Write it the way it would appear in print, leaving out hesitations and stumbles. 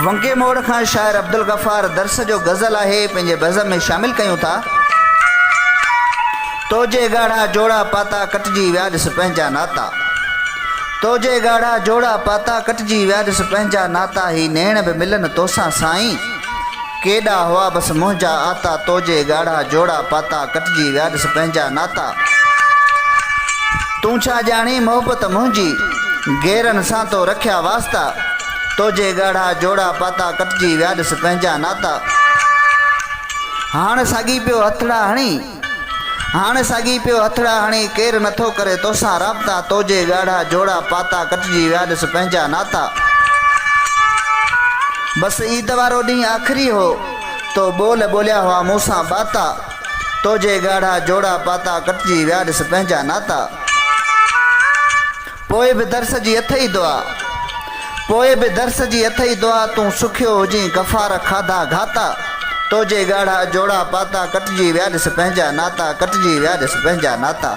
वंके मोड़ खां शायर अब्दुल गफ़ार दर्स जो गज़ल है पंहिंजे बज़म में शामिल कयूं था। तोजे गाढ़ा जोड़ा पाता कटजी विया ॾिस पंहिंजा नाता। तोजे गाढ़ा जोड़ा पाता कटजी विया ॾिस पंहिंजा नाता। ही नैण बि मिलन तोसां साईं केॾा हुआ बस मुंहिंजा आता। तोजे गाढ़ा जोड़ा पाता कटजी विया ॾिस पंहिंजा नाता। तूं छा ॼाणी मोहबत मुंहिंजी गेरनि सां तो रखिया वास्ता। तोजे गाढ़ा जोड़ा पाता कटजी विया ॾिस पंहिंजा नाता। हाणे साॻी पियो हथड़ा हणी हाणे साॻी पियो हथड़ा हणी केरु नथो करे तोसां राब्ता। तोजे गाढ़ा जोड़ा पाता कटजी विया ॾिस पंहिंजा नाता। बस ईद वारो ॾींहुं आख़िरी हो तो बोल बोलिया हुआ मूंसां बाता। तोजे गाढ़ा जोड़ा पाता कटजी विया ॾिस पंहिंजा नाता। पोइ बि दर्स जी अथई दुआ पोइ बि दर्स जी अथई दुआ। तूं सुखियो हुजी गफ़ार खाधा घाता। तोजे गाढ़ा जोड़ा पाता कटजी विया ॾिस पंहिंजा नाता। कटजी विया ॾिस पंहिंजा नाता।